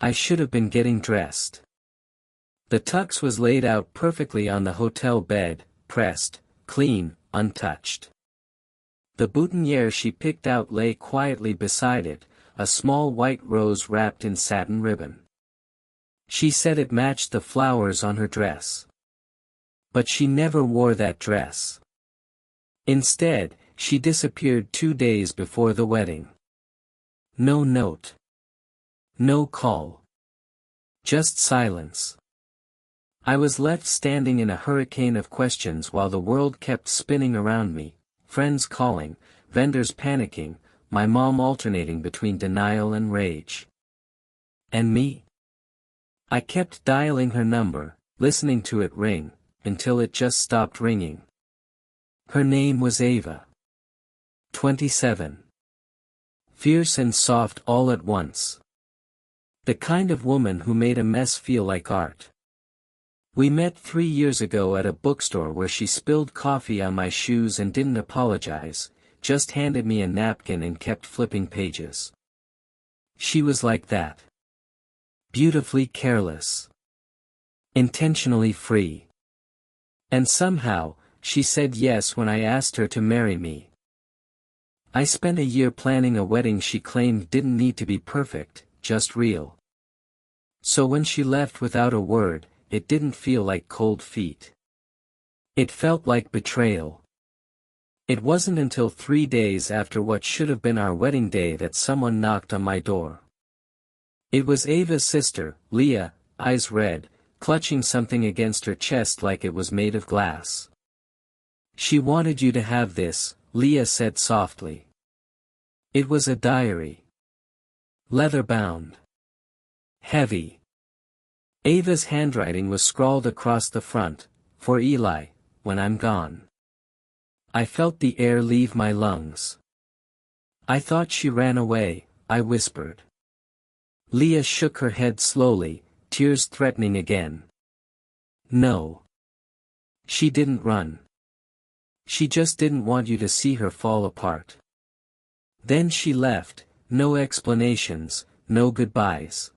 I should have been getting dressed. The tux was laid out perfectly on the hotel bed, pressed, clean, untouched. The boutonniere she picked out lay quietly beside it, a small white rose wrapped in satin ribbon. She said it matched the flowers on her dress. But she never wore that dress. Instead, she disappeared 2 days before the wedding. No note. No call. Just silence. I was left standing in a hurricane of questions while the world kept spinning around me, friends calling, vendors panicking, my mom alternating between denial and rage. And me? I kept dialing her number, listening to it ring, until it just stopped ringing. Her name was Ava. 27. Fierce and soft all at once. The kind of woman who made a mess feel like art. We met 3 years ago at a bookstore where she spilled coffee on my shoes and didn't apologize, just handed me a napkin and kept flipping pages. She was like that. Beautifully careless. Intentionally free. And somehow, she said yes when I asked her to marry me. I spent a year planning a wedding she claimed didn't need to be perfect, just real. So when she left without a word, it didn't feel like cold feet. It felt like betrayal. It wasn't until 3 days after what should have been our wedding day that someone knocked on my door. It was Ava's sister, Leah, eyes red, clutching something against her chest like it was made of glass. She wanted you to have this, Leah said softly. It was a diary. Leather-bound. Heavy. Ava's handwriting was scrawled across the front, for Eli, when I'm gone. I felt the air leave my lungs. I thought she ran away, I whispered. Leah shook her head slowly, tears threatening again. No. She didn't run. She just didn't want you to see her fall apart. Then she left, no explanations, no goodbyes.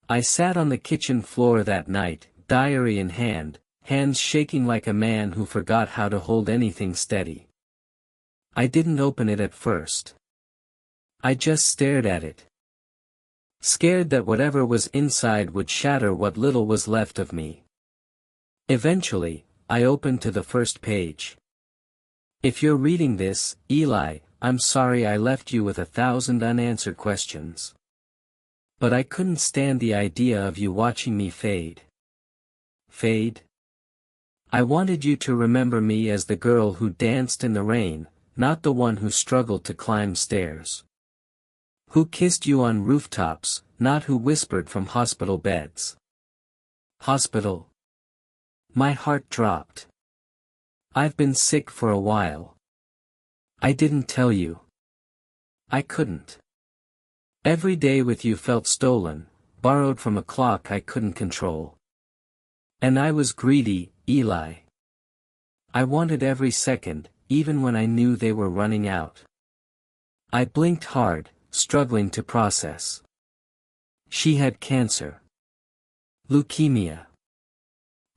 I sat on the kitchen floor that night, diary in hand, hands shaking like a man who forgot how to hold anything steady. I didn't open it at first. I just stared at it. Scared that whatever was inside would shatter what little was left of me. Eventually, I opened to the first page. If you're reading this, Eli, I'm sorry I left you with 1,000 unanswered questions. But I couldn't stand the idea of you watching me fade. Fade? I wanted you to remember me as the girl who danced in the rain, not the one who struggled to climb stairs. Who kissed you on rooftops, not who whispered from hospital beds. Hospital? My heart dropped. I've been sick for a while. I didn't tell you. I couldn't. Every day with you felt stolen, borrowed from a clock I couldn't control. And I was greedy, Eli. I wanted every second, even when I knew they were running out. I blinked hard, struggling to process. She had cancer. Leukemia.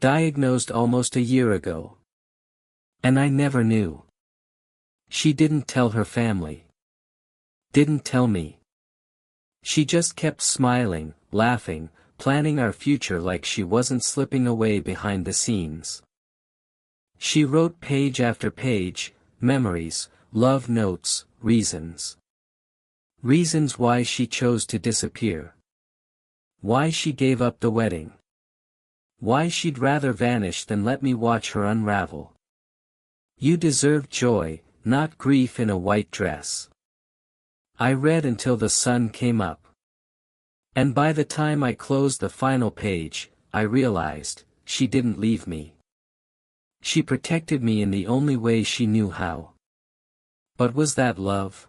Diagnosed almost a year ago. And I never knew. She didn't tell her family. Didn't tell me. She just kept smiling, laughing, planning our future like she wasn't slipping away behind the scenes. She wrote page after page, memories, love notes, reasons. Reasons why she chose to disappear. Why she gave up the wedding. Why she'd rather vanish than let me watch her unravel. You deserved joy, not grief in a white dress. I read until the sun came up. And by the time I closed the final page, I realized, she didn't leave me. She protected me in the only way she knew how. But was that love?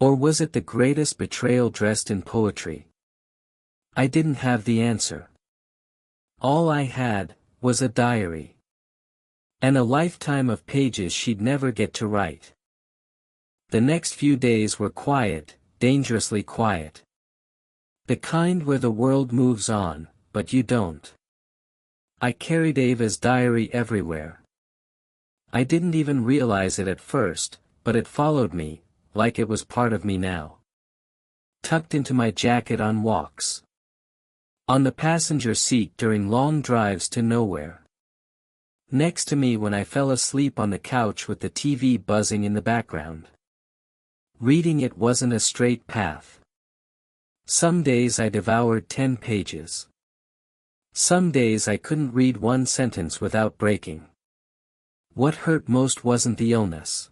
Or was it the greatest betrayal dressed in poetry? I didn't have the answer. All I had, was a diary. And a lifetime of pages she'd never get to write. The next few days were quiet, dangerously quiet. The kind where the world moves on, but you don't. I carried Ava's diary everywhere. I didn't even realize it at first, but it followed me, like it was part of me now. Tucked into my jacket on walks. On the passenger seat during long drives to nowhere. Next to me when I fell asleep on the couch with the TV buzzing in the background. Reading it wasn't a straight path. Some days I devoured 10 pages. Some days I couldn't read one sentence without breaking. What hurt most wasn't the illness.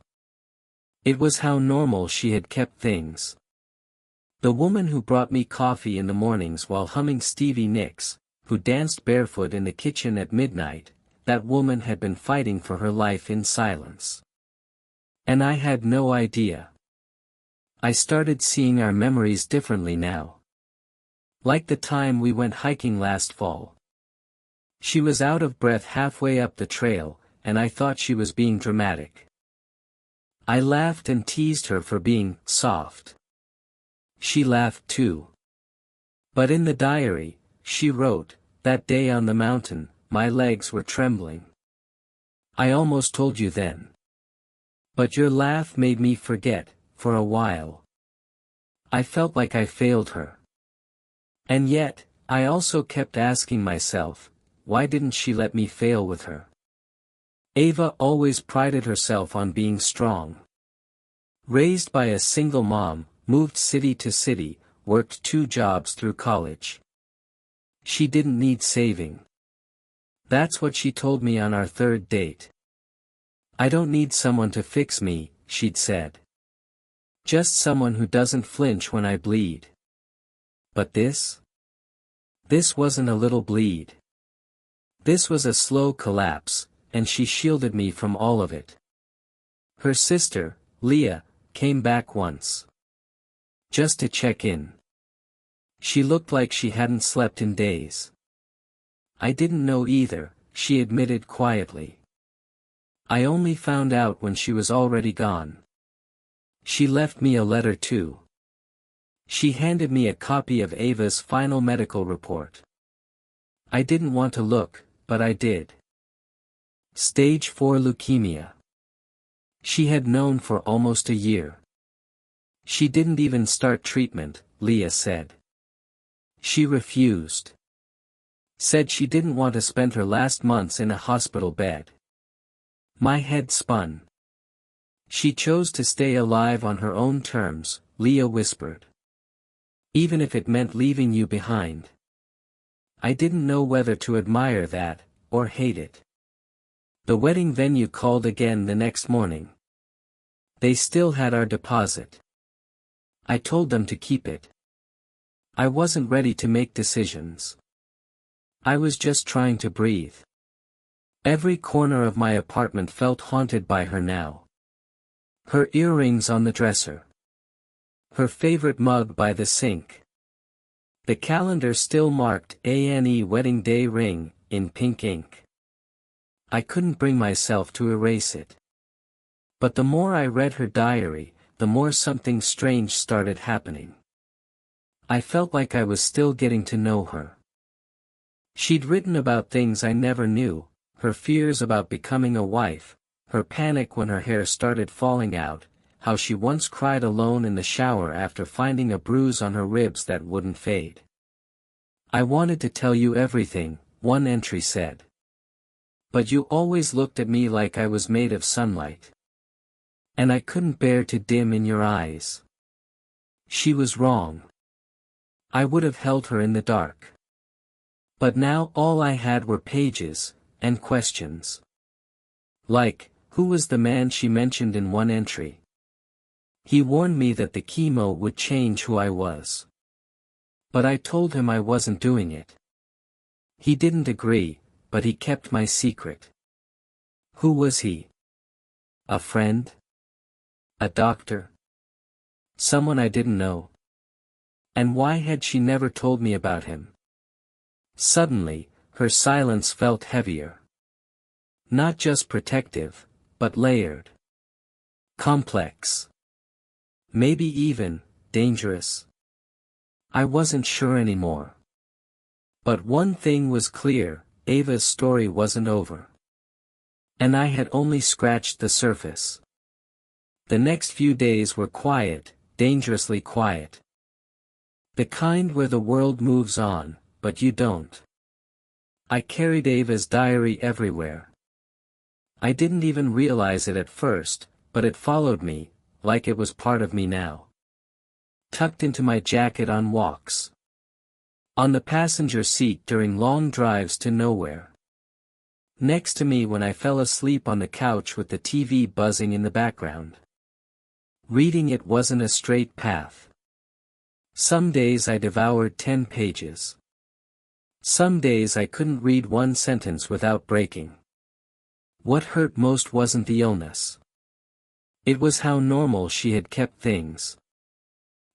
It was how normal she had kept things. The woman who brought me coffee in the mornings while humming Stevie Nicks, who danced barefoot in the kitchen at midnight, that woman had been fighting for her life in silence. And I had no idea. I started seeing our memories differently now. Like the time we went hiking last fall. She was out of breath halfway up the trail, and I thought she was being dramatic. I laughed and teased her for being soft. She laughed too. But in the diary, she wrote, "That day on the mountain, my legs were trembling. I almost told you then. But your laugh made me forget, for a while. I felt like I failed her. And yet, I also kept asking myself, why didn't she let me fail with her?" Ava always prided herself on being strong. Raised by a single mom, moved city to city, worked 2 jobs through college. She didn't need saving. That's what she told me on our 3rd date. "I don't need someone to fix me," she'd said. "Just someone who doesn't flinch when I bleed." But this? This wasn't a little bleed. This was a slow collapse, and she shielded me from all of it. Her sister, Leah, came back once. Just to check in. She looked like she hadn't slept in days. "I didn't know either," she admitted quietly. "I only found out when she was already gone. She left me a letter too. She handed me a copy of Ava's final medical report. I didn't want to look, but I did. Stage 4 leukemia. She had known for almost a year. She didn't even start treatment," Leah said. She refused. Said she didn't want to spend her last months in a hospital bed. My head spun. "She chose to stay alive on her own terms," Leah whispered. "Even if it meant leaving you behind." I didn't know whether to admire that, or hate it. The wedding venue called again the next morning. They still had our deposit. I told them to keep it. I wasn't ready to make decisions. I was just trying to breathe. Every corner of my apartment felt haunted by her now. Her earrings on the dresser. Her favorite mug by the sink. The calendar still marked ANE wedding day ring, in pink ink. I couldn't bring myself to erase it. But the more I read her diary, the more something strange started happening. I felt like I was still getting to know her. She'd written about things I never knew, her fears about becoming a wife, her panic when her hair started falling out, how she once cried alone in the shower after finding a bruise on her ribs that wouldn't fade. "I wanted to tell you everything," one entry said. "But you always looked at me like I was made of sunlight. And I couldn't bear to dim in your eyes." She was wrong. I would have held her in the dark. But now all I had were pages, and questions. Like, who was the man she mentioned in one entry? He warned me that the chemo would change who I was. But I told him I wasn't doing it. He didn't agree, but he kept my secret. Who was he? A friend? A doctor? Someone I didn't know? And why had she never told me about him? Suddenly, her silence felt heavier. Not just protective, but layered. Complex. Maybe even, dangerous. I wasn't sure anymore. But one thing was clear, Ava's story wasn't over. And I had only scratched the surface. The next few days were quiet, dangerously quiet. The kind where the world moves on, but you don't. I carried Ava's diary everywhere. I didn't even realize it at first, but it followed me, like it was part of me now. Tucked into my jacket on walks. On the passenger seat during long drives to nowhere. Next to me when I fell asleep on the couch with the TV buzzing in the background. Reading it wasn't a straight path. Some days I devoured 10 pages. Some days I couldn't read one sentence without breaking. What hurt most wasn't the illness. It was how normal she had kept things.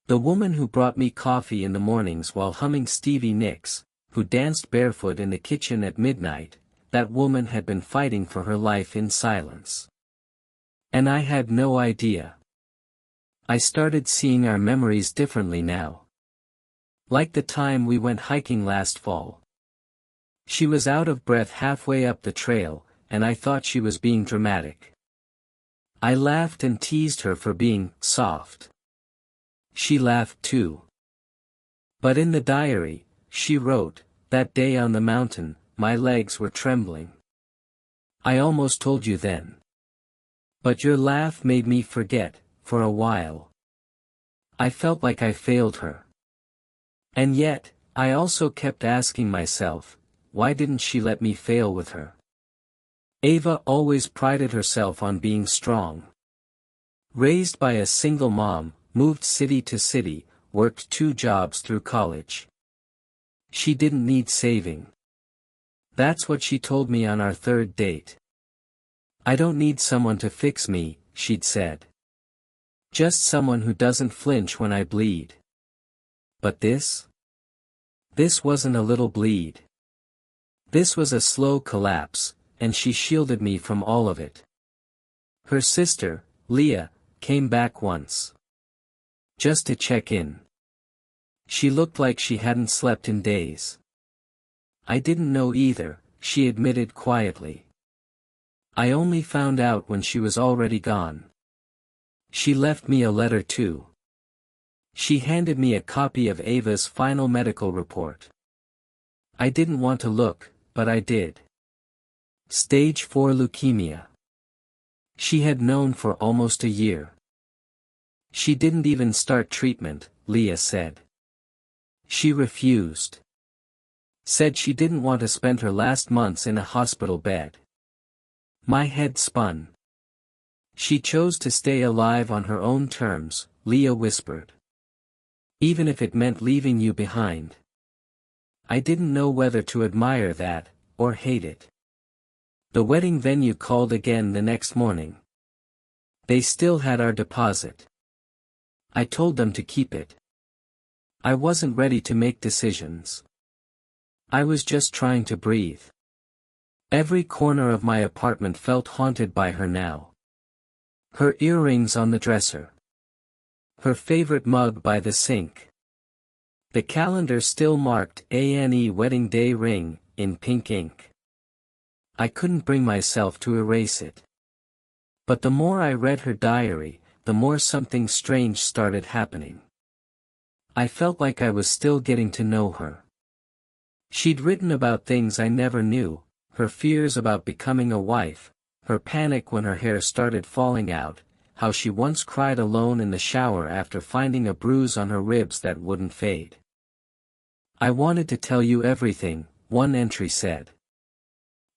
The woman who brought me coffee in the mornings while humming Stevie Nicks, who danced barefoot in the kitchen at midnight, that woman had been fighting for her life in silence. And I had no idea. I started seeing our memories differently now. Like the time we went hiking last fall. She was out of breath halfway up the trail, and I thought she was being dramatic. I laughed and teased her for being soft. She laughed too. But in the diary, she wrote, "That day on the mountain, my legs were trembling. I almost told you then. But your laugh made me forget, for a while. I felt like I failed her. And yet, I also kept asking myself, why didn't she let me fail with her?" Ava always prided herself on being strong. Raised by a single mom, moved city to city, worked 2 jobs through college. She didn't need saving. That's what she told me on our 3rd date. "I don't need someone to fix me," she'd said. "Just someone who doesn't flinch when I bleed." But this? This wasn't a little bleed. This was a slow collapse, and she shielded me from all of it. Her sister, Leah, came back once. Just to check in. She looked like she hadn't slept in days. I didn't know either, she admitted quietly. I only found out when she was already gone. She left me a letter too. She handed me a copy of Ava's final medical report. I didn't want to look, but I did. Stage 4 leukemia. She had known for almost a year. She didn't even start treatment, Leah said. She refused. Said she didn't want to spend her last months in a hospital bed. My head spun. She chose to stay alive on her own terms, Leah whispered. Even if it meant leaving you behind. I didn't know whether to admire that, or hate it. The wedding venue called again the next morning. They still had our deposit. I told them to keep it. I wasn't ready to make decisions. I was just trying to breathe. Every corner of my apartment felt haunted by her now. Her earrings on the dresser. Her favorite mug by the sink. The calendar still marked ANE wedding day ring, in pink ink. I couldn't bring myself to erase it. But the more I read her diary, the more something strange started happening. I felt like I was still getting to know her. She'd written about things I never knew, her fears about becoming a wife, her panic when her hair started falling out, how she once cried alone in the shower after finding a bruise on her ribs that wouldn't fade. I wanted to tell you everything, one entry said.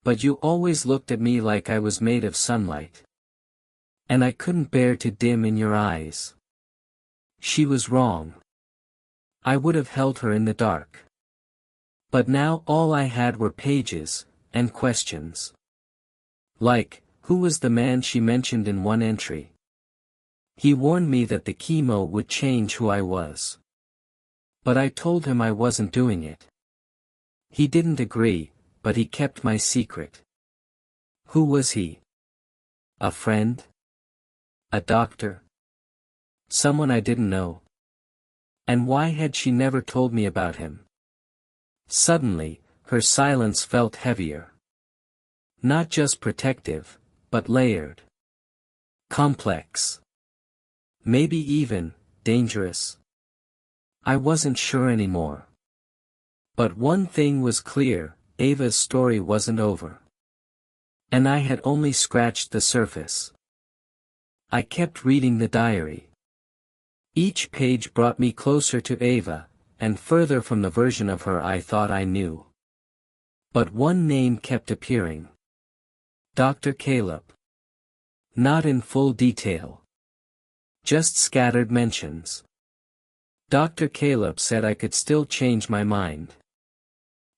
But you always looked at me like I was made of sunlight. And I couldn't bear to dim in your eyes. She was wrong. I would have held her in the dark. But now all I had were pages, and questions. Like, who was the man she mentioned in one entry? He warned me that the chemo would change who I was. But I told him I wasn't doing it. He didn't agree, but he kept my secret. Who was he? A friend? A doctor? Someone I didn't know? And why had she never told me about him? Suddenly, her silence felt heavier. Not just protective, but layered. Complex. Maybe even, dangerous. I wasn't sure anymore. But one thing was clear, Ava's story wasn't over. And I had only scratched the surface. I kept reading the diary. Each page brought me closer to Ava, and further from the version of her I thought I knew. But one name kept appearing. Dr. Caleb. Not in full detail. Just scattered mentions. Dr. Caleb said I could still change my mind.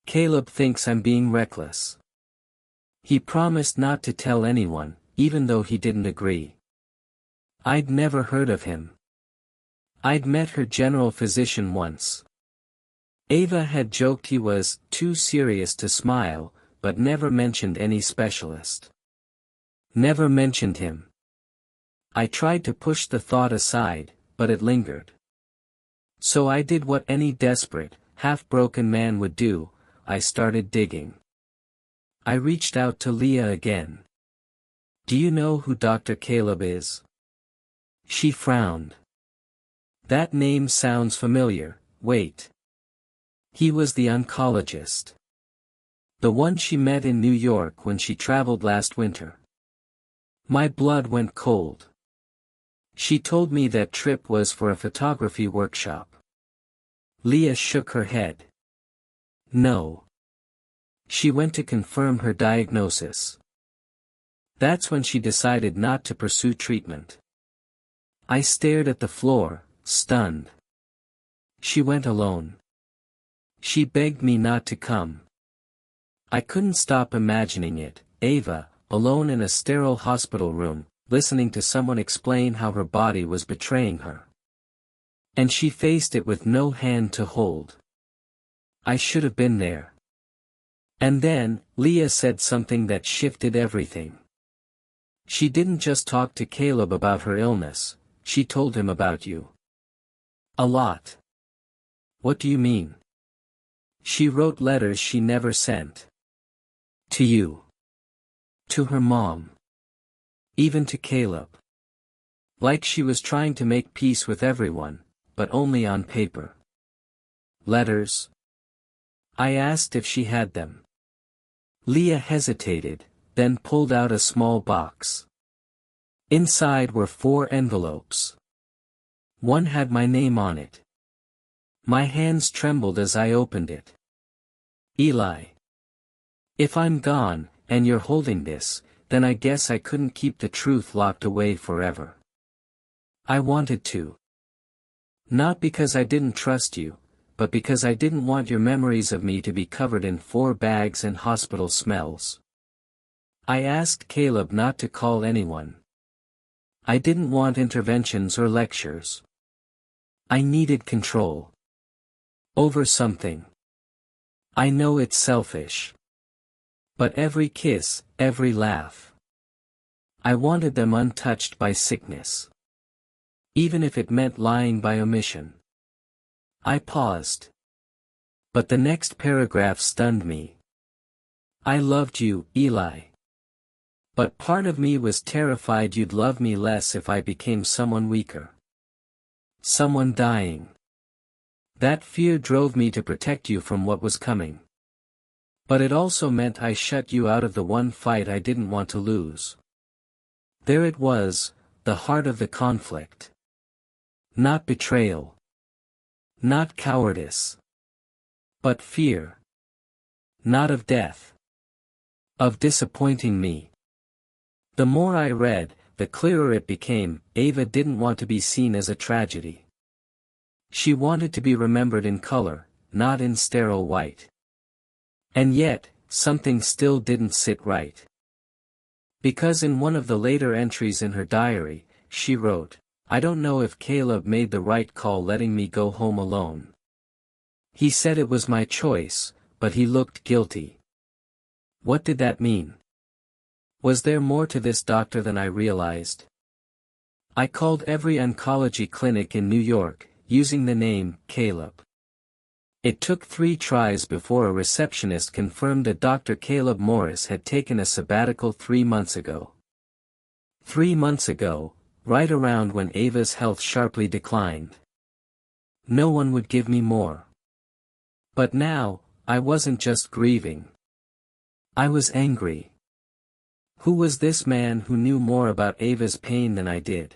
Caleb thinks I'm being reckless. He promised not to tell anyone, even though he didn't agree. I'd never heard of him. I'd met her general physician once. Ava had joked he was too serious to smile, but never mentioned any specialist. Never mentioned him. I tried to push the thought aside, but it lingered. So I did what any desperate, half-broken man would do, I started digging. I reached out to Leah again. Do you know who Dr. Caleb is? She frowned. That name sounds familiar, wait. He was the oncologist. The one she met in New York when she traveled last winter. My blood went cold. She told me that trip was for a photography workshop. Leah shook her head. No. She went to confirm her diagnosis. That's when she decided not to pursue treatment. I stared at the floor, stunned. She went alone. She begged me not to come. I couldn't stop imagining it, Ava, alone in a sterile hospital room, listening to someone explain how her body was betraying her. And she faced it with no hand to hold. I should have been there. And then, Leah said something that shifted everything. She didn't just talk to Caleb about her illness, she told him about you. A lot. What do you mean? She wrote letters she never sent. To you. To her mom. Even to Caleb. Like she was trying to make peace with everyone, but only on paper. Letters? I asked if she had them. Leah hesitated, then pulled out a small box. Inside were 4 envelopes. One had my name on it. My hands trembled as I opened it. Eli. If I'm gone, and you're holding this, then I guess I couldn't keep the truth locked away forever. I wanted to. Not because I didn't trust you, but because I didn't want your memories of me to be covered in 4 bags and hospital smells. I asked Caleb not to call anyone. I didn't want interventions or lectures. I needed control. Over something. I know it's selfish. But every kiss, every laugh. I wanted them untouched by sickness. Even if it meant lying by omission. I paused. But the next paragraph stunned me. I loved you, Eli. But part of me was terrified you'd love me less if I became someone weaker. Someone dying. That fear drove me to protect you from what was coming. But it also meant I shut you out of the one fight I didn't want to lose. There it was, the heart of the conflict. Not betrayal. Not cowardice. But fear. Not of death. Of disappointing me. The more I read, the clearer it became, Ava didn't want to be seen as a tragedy. She wanted to be remembered in color, not in sterile white. And yet, something still didn't sit right. Because in one of the later entries in her diary, she wrote, I don't know if Caleb made the right call letting me go home alone. He said it was my choice, but he looked guilty. What did that mean? Was there more to this doctor than I realized? I called every oncology clinic in New York, using the name Caleb. It took 3 tries before a receptionist confirmed that Dr. Caleb Morris had taken a sabbatical 3 months ago. 3 months ago, right around when Ava's health sharply declined. No one would give me more. But now, I wasn't just grieving. I was angry. Who was this man who knew more about Ava's pain than I did?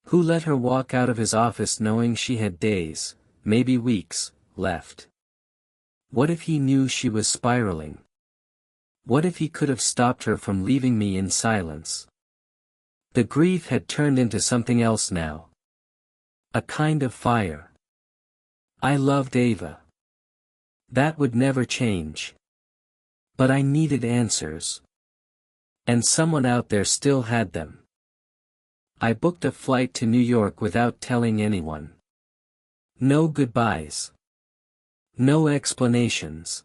Who let her walk out of his office knowing she had days, maybe weeks, left? What if he knew she was spiraling? What if he could have stopped her from leaving me in silence? The grief had turned into something else now. A kind of fire. I loved Ava. That would never change. But I needed answers. And someone out there still had them. I booked a flight to New York without telling anyone. No goodbyes. No explanations.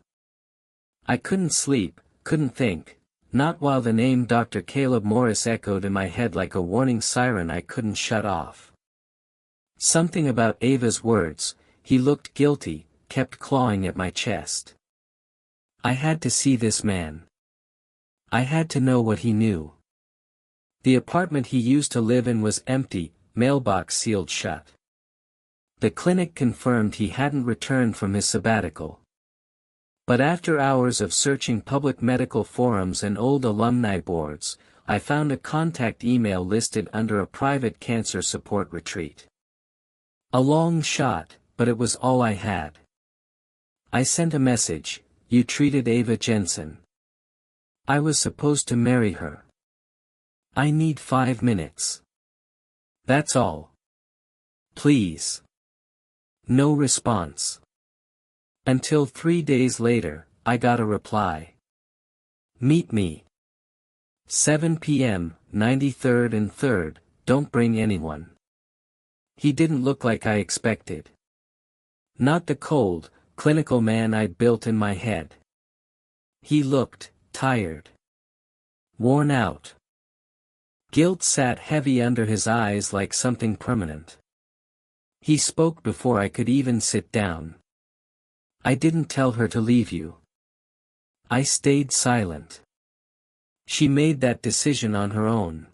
I couldn't sleep, couldn't think, not while the name Dr. Caleb Morris echoed in my head like a warning siren I couldn't shut off. Something about Ava's words, he looked guilty, kept clawing at my chest. I had to see this man. I had to know what he knew. The apartment he used to live in was empty, mailbox sealed shut. The clinic confirmed he hadn't returned from his sabbatical. But after hours of searching public medical forums and old alumni boards, I found a contact email listed under a private cancer support retreat. A long shot, but it was all I had. I sent a message, "You treated Ava Jensen. I was supposed to marry her. I need 5 minutes. That's all. Please." No response. Until 3 days later, I got a reply. "Meet me. 7 p.m., 93rd and 3rd, don't bring anyone." He didn't look like I expected. Not the cold, clinical man I'd built in my head. He looked tired. Worn out. Guilt sat heavy under his eyes like something permanent. He spoke before I could even sit down. "I didn't tell her to leave you. I stayed silent. She made that decision on her own.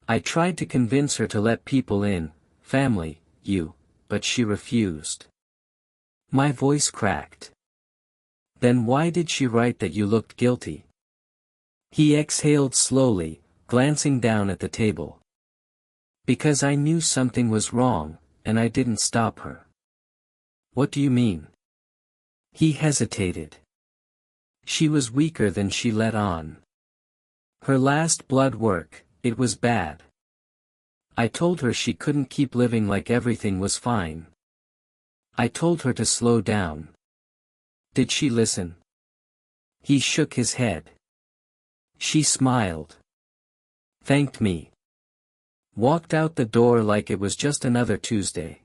I tried to convince her to let people in, family, you, but she refused." My voice cracked. "Then why did she write that you looked guilty?" He exhaled slowly, glancing down at the table. "Because I knew something was wrong, and I didn't stop her." "What do you mean?" He hesitated. "She was weaker than she let on. Her last blood work, it was bad. I told her she couldn't keep living like everything was fine. I told her to slow down. Did she listen?" He shook his head. She smiled. Thanked me. Walked out the door like it was just another Tuesday.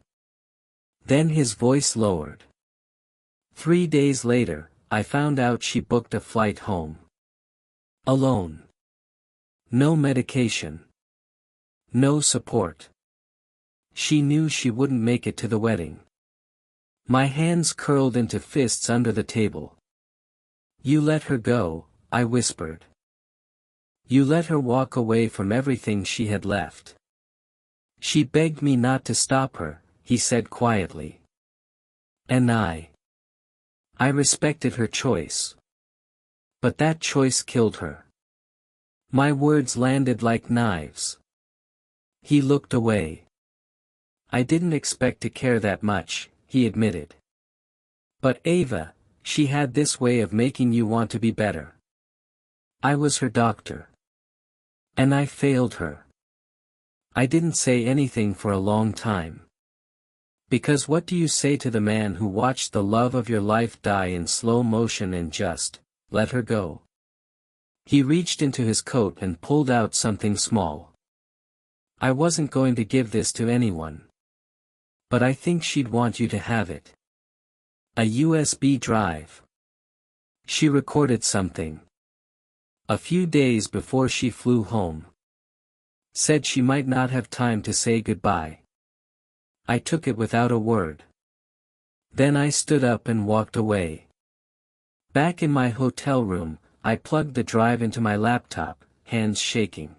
Then his voice lowered. 3 days later, I found out she booked a flight home. Alone. No medication. No support. She knew she wouldn't make it to the wedding. My hands curled into fists under the table. "You let her go," I whispered. "You let her walk away from everything she had left." "She begged me not to stop her," he said quietly. "And I respected her choice. But that choice killed her." My words landed like knives. He looked away. "I didn't expect to care that much," he admitted. "But Ava, she had this way of making you want to be better. I was her doctor. And I failed her." I didn't say anything for a long time. Because what do you say to the man who watched the love of your life die in slow motion and just let her go? He reached into his coat and pulled out something small. "I wasn't going to give this to anyone. But I think she'd want you to have it. A USB drive. She recorded something. A few days before she flew home. Said she might not have time to say goodbye. I took it without a word. Then I stood up and walked away. Back in my hotel room, I plugged the drive into my laptop, hands shaking.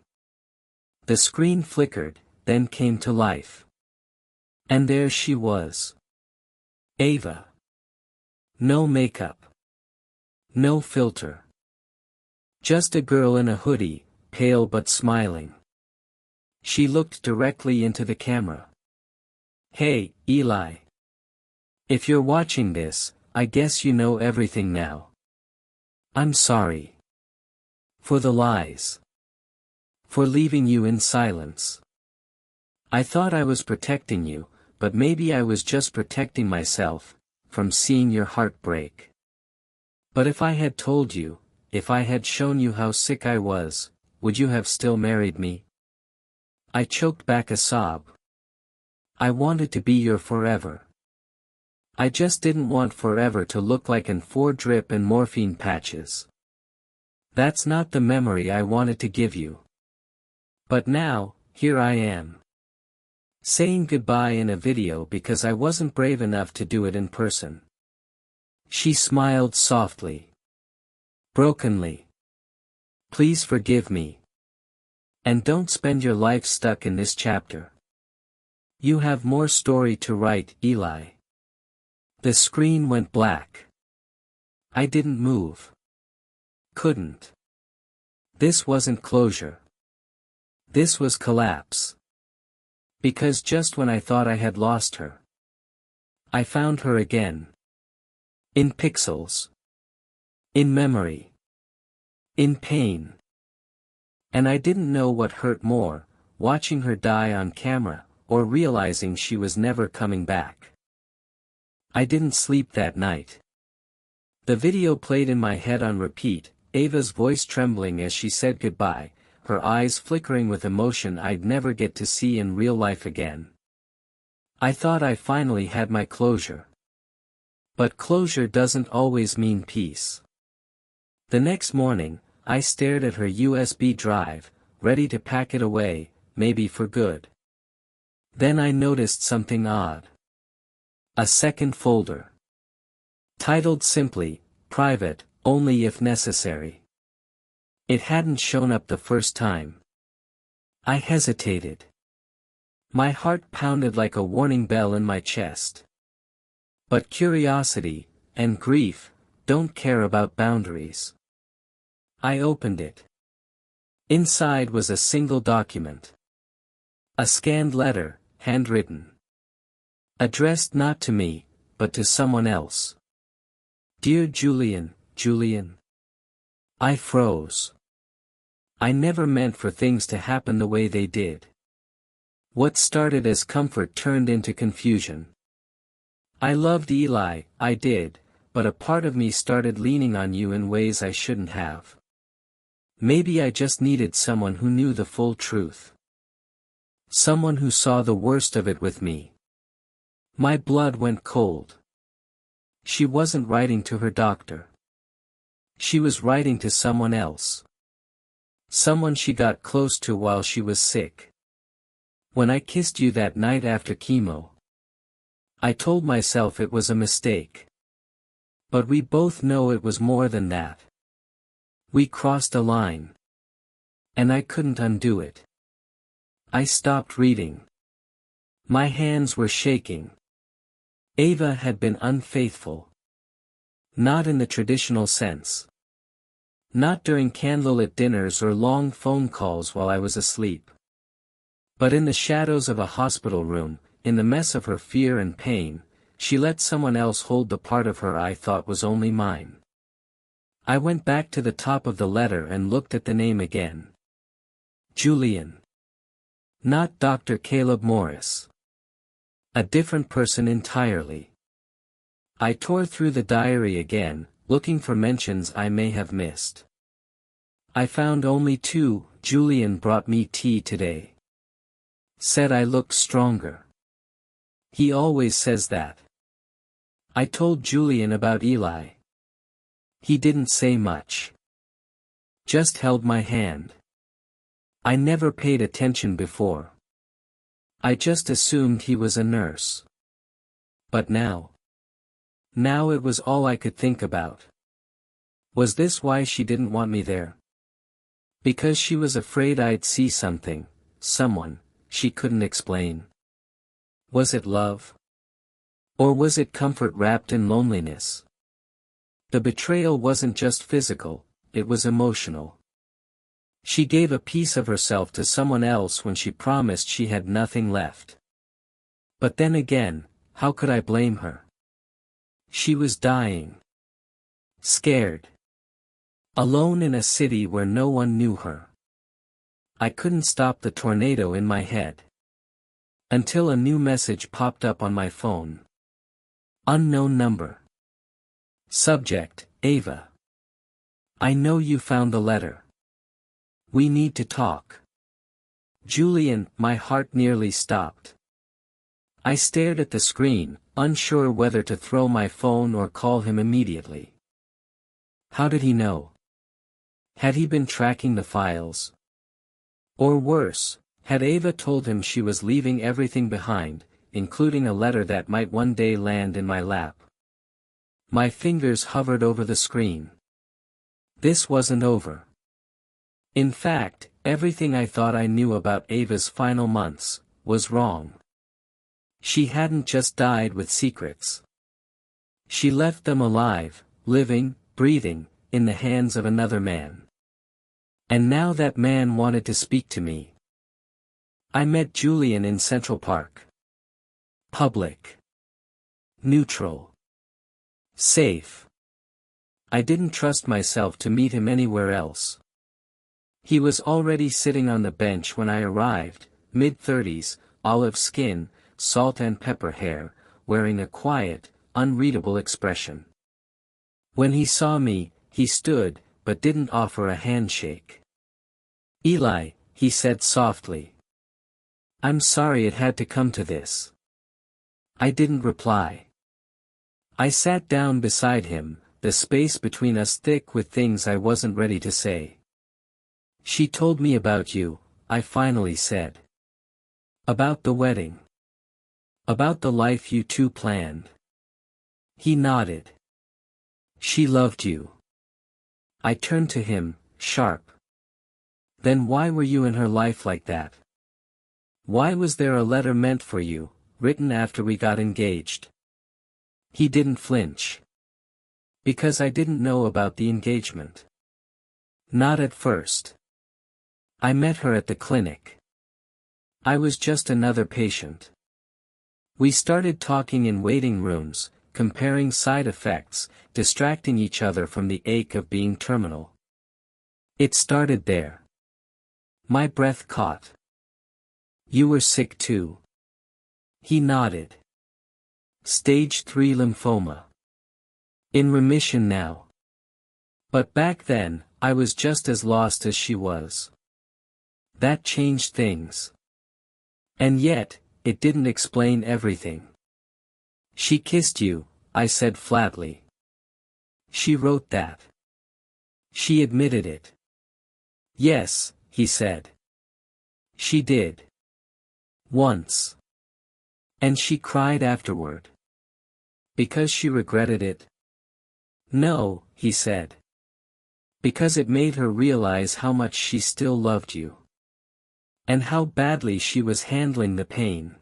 The screen flickered, then came to life. And there she was. Ava. No makeup. No filter. Just a girl in a hoodie, pale but smiling. She looked directly into the camera. "Hey, Eli. If you're watching this, I guess you know everything now. I'm sorry. For the lies. For leaving you in silence. I thought I was protecting you, but maybe I was just protecting myself, from seeing your heart break. But if I had told you, if I had shown you how sick I was, would you have still married me?" I choked back a sob. I wanted to be your forever. I just didn't want forever to look like an 4-drip and morphine patches. That's not the memory I wanted to give you. But now, here I am. Saying goodbye in a video because I wasn't brave enough to do it in person. She smiled softly. Brokenly. Please forgive me. And don't spend your life stuck in this chapter. You have more story to write, Eli. The screen went black. I didn't move. Couldn't. This wasn't closure. This was collapse. Because just when I thought I had lost her, I found her again. In pixels. In memory. In pain. And I didn't know what hurt more, watching her die on camera, or realizing she was never coming back. I didn't sleep that night. The video played in my head on repeat, Ava's voice trembling as she said goodbye, her eyes flickering with emotion I'd never get to see in real life again. I thought I finally had my closure. But closure doesn't always mean peace. The next morning, I stared at her USB drive, ready to pack it away, maybe for good. Then I noticed something odd. A second folder. Titled simply, Private, Only If Necessary. It hadn't shown up the first time. I hesitated. My heart pounded like a warning bell in my chest. But curiosity, and grief, don't care about boundaries. I opened it. Inside was a single document. A scanned letter, handwritten. Addressed not to me, but to someone else. Dear Julian, Julian. I froze. I never meant for things to happen the way they did. What started as comfort turned into confusion. I loved Eli, I did, but a part of me started leaning on you in ways I shouldn't have. Maybe I just needed someone who knew the full truth. Someone who saw the worst of it with me. My blood went cold. She wasn't writing to her doctor. She was writing to someone else. Someone she got close to while she was sick. When I kissed you that night after chemo, I told myself it was a mistake. But we both know it was more than that. We crossed a line. And I couldn't undo it. I stopped reading. My hands were shaking. Ava had been unfaithful. Not in the traditional sense. Not during candlelit dinners or long phone calls while I was asleep. But in the shadows of a hospital room, in the mess of her fear and pain, she let someone else hold the part of her I thought was only mine. I went back to the top of the letter and looked at the name again. Julian. Not Dr. Caleb Morris. A different person entirely. I tore through the diary again, looking for mentions I may have missed. I found only 2, Julian brought me tea today. Said I looked stronger. He always says that. I told Julian about Eli. He didn't say much. Just held my hand. I never paid attention before. I just assumed he was a nurse. But now it was all I could think about. Was this why she didn't want me there? Because she was afraid I'd see something, someone, she couldn't explain. Was it love? Or was it comfort wrapped in loneliness? The betrayal wasn't just physical, it was emotional. She gave a piece of herself to someone else when she promised she had nothing left. But then again, how could I blame her? She was dying. Scared. Alone in a city where no one knew her. I couldn't stop the tornado in my head. Until a new message popped up on my phone. Unknown number. Subject, Ava. I know you found the letter. We need to talk. Julian, my heart nearly stopped. I stared at the screen, unsure whether to throw my phone or call him immediately. How did he know? Had he been tracking the files? Or worse, had Ava told him she was leaving everything behind, including a letter that might one day land in my lap? My fingers hovered over the screen. This wasn't over. In fact, everything I thought I knew about Ava's final months was wrong. She hadn't just died with secrets. She left them alive, living, breathing, in the hands of another man. And now that man wanted to speak to me. I met Julian in Central Park. Public. Neutral. Safe. I didn't trust myself to meet him anywhere else. He was already sitting on the bench when I arrived, mid-30s, olive skin, salt and pepper hair, wearing a quiet, unreadable expression. When he saw me, he stood, but didn't offer a handshake. Eli, he said softly. I'm sorry it had to come to this. I didn't reply. I sat down beside him, the space between us thick with things I wasn't ready to say. She told me about you, I finally said. About the wedding. About the life you two planned. He nodded. She loved you. I turned to him, sharp. Then why were you in her life like that? Why was there a letter meant for you, written after we got engaged? He didn't flinch. Because I didn't know about the engagement. Not at first. I met her at the clinic. I was just another patient. We started talking in waiting rooms, comparing side effects, distracting each other from the ache of being terminal. It started there. My breath caught. You were sick too. He nodded. Stage 3 lymphoma. In remission now. But back then, I was just as lost as she was. That changed things. And yet, it didn't explain everything. She kissed you, I said flatly. She wrote that. She admitted it. Yes, he said. She did. Once. And she cried afterward. Because she regretted it? No, he said. Because it made her realize how much she still loved you. And how badly she was handling the pain.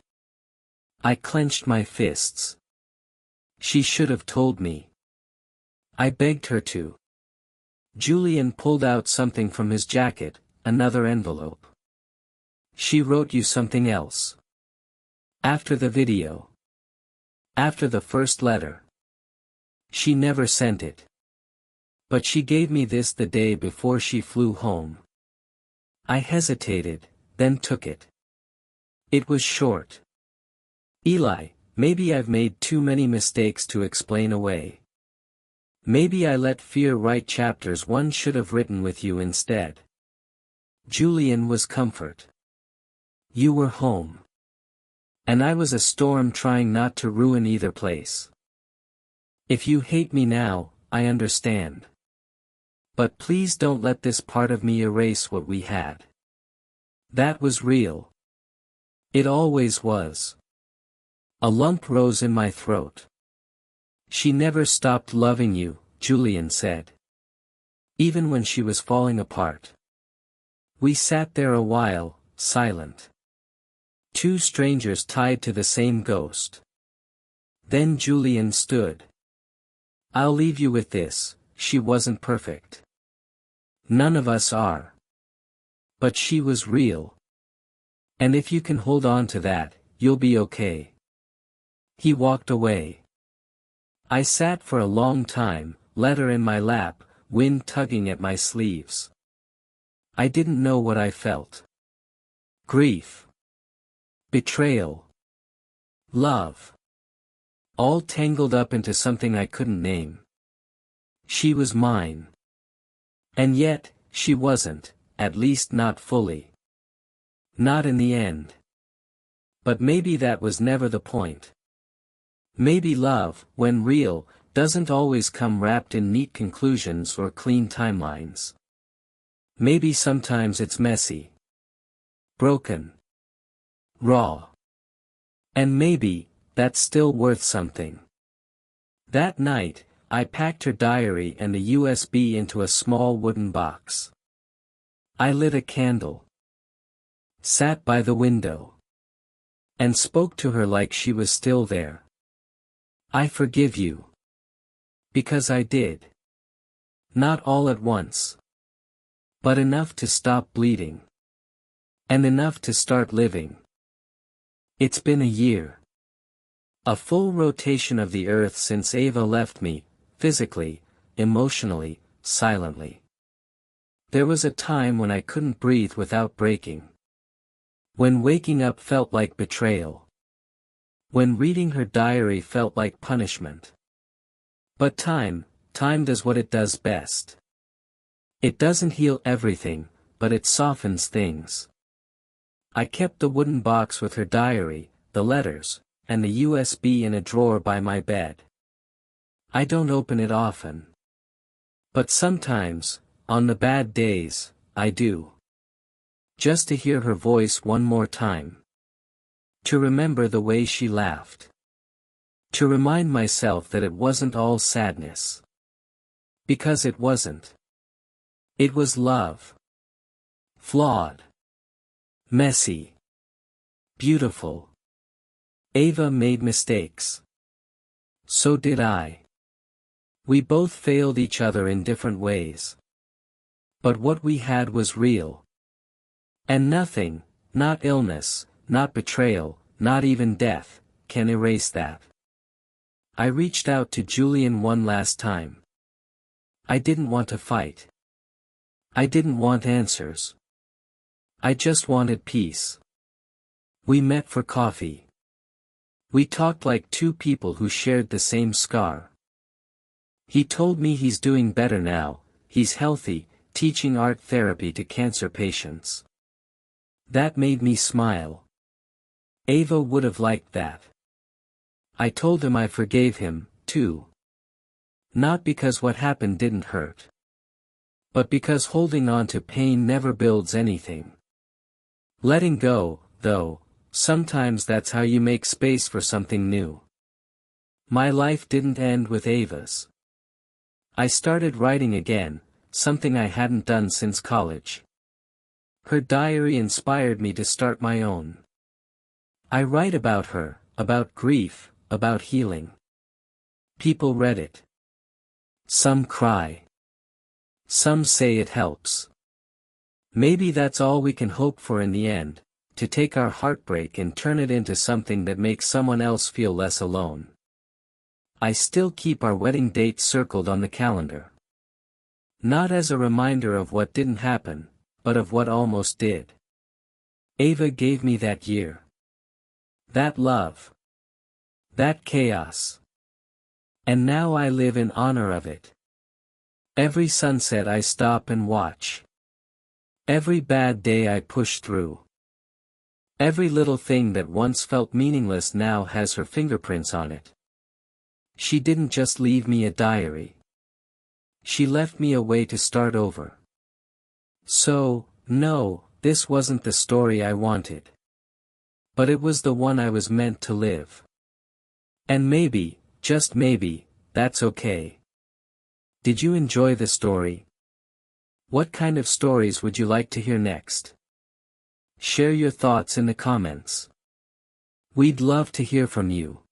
I clenched my fists. She should have told me. I begged her to. Julian pulled out something from his jacket, another envelope. She wrote you something else. After the video. After the first letter. She never sent it. But she gave me this the day before she flew home. I hesitated, then took it. It was short. Eli, maybe I've made too many mistakes to explain away. Maybe I let fear write chapters one should have written with you instead. Julian was comfort. You were home. And I was a storm trying not to ruin either place. If you hate me now, I understand. But please don't let this part of me erase what we had. That was real. It always was. A lump rose in my throat. She never stopped loving you, Julian said. Even when she was falling apart. We sat there a while, silent. Two strangers tied to the same ghost. Then Julian stood. I'll leave you with this, she wasn't perfect. None of us are. But she was real. And if you can hold on to that, you'll be okay. He walked away. I sat for a long time, letter in my lap, wind tugging at my sleeves. I didn't know what I felt. Grief. Betrayal. Love. All tangled up into something I couldn't name. She was mine. And yet, she wasn't, at least not fully. Not in the end. But maybe that was never the point. Maybe love, when real, doesn't always come wrapped in neat conclusions or clean timelines. Maybe sometimes it's messy. Broken. Raw. And maybe, that's still worth something. That night, I packed her diary and a USB into a small wooden box. I lit a candle. Sat by the window. And spoke to her like she was still there. I forgive you. Because I did. Not all at once. But enough to stop bleeding. And enough to start living. It's been a year. A full rotation of the earth since Ava left me, physically, emotionally, silently. There was a time when I couldn't breathe without breaking. When waking up felt like betrayal. When reading her diary felt like punishment. But time does what it does best. It doesn't heal everything, but it softens things. I kept the wooden box with her diary, the letters, and the USB in a drawer by my bed. I don't open it often. But sometimes, on the bad days, I do. Just to hear her voice one more time. To remember the way she laughed. To remind myself that it wasn't all sadness. Because it wasn't. It was love. Flawed. Messy. Beautiful. Ava made mistakes. So did I. We both failed each other in different ways. But what we had was real. And nothing, not illness, not betrayal, not even death, can erase that. I reached out to Julian one last time. I didn't want to fight. I didn't want answers. I just wanted peace. We met for coffee. We talked like two people who shared the same scar. He told me he's doing better now, he's healthy, teaching art therapy to cancer patients. That made me smile. Ava would have liked that. I told him I forgave him, too. Not because what happened didn't hurt. But because holding on to pain never builds anything. Letting go, though, sometimes that's how you make space for something new. My life didn't end with Ava's. I started writing again, something I hadn't done since college. Her diary inspired me to start my own. I write about her, about grief, about healing. People read it. Some cry. Some say it helps. Maybe that's all we can hope for in the end, to take our heartbreak and turn it into something that makes someone else feel less alone. I still keep our wedding date circled on the calendar. Not as a reminder of what didn't happen, but of what almost did. Ava gave me that year. That love. That chaos. And now I live in honor of it. Every sunset I stop and watch. Every bad day I push through. Every little thing that once felt meaningless now has her fingerprints on it. She didn't just leave me a diary. She left me a way to start over. So, no, this wasn't the story I wanted. But it was the one I was meant to live. And maybe, just maybe, that's okay. Did you enjoy the story? What kind of stories would you like to hear next? Share your thoughts in the comments. We'd love to hear from you.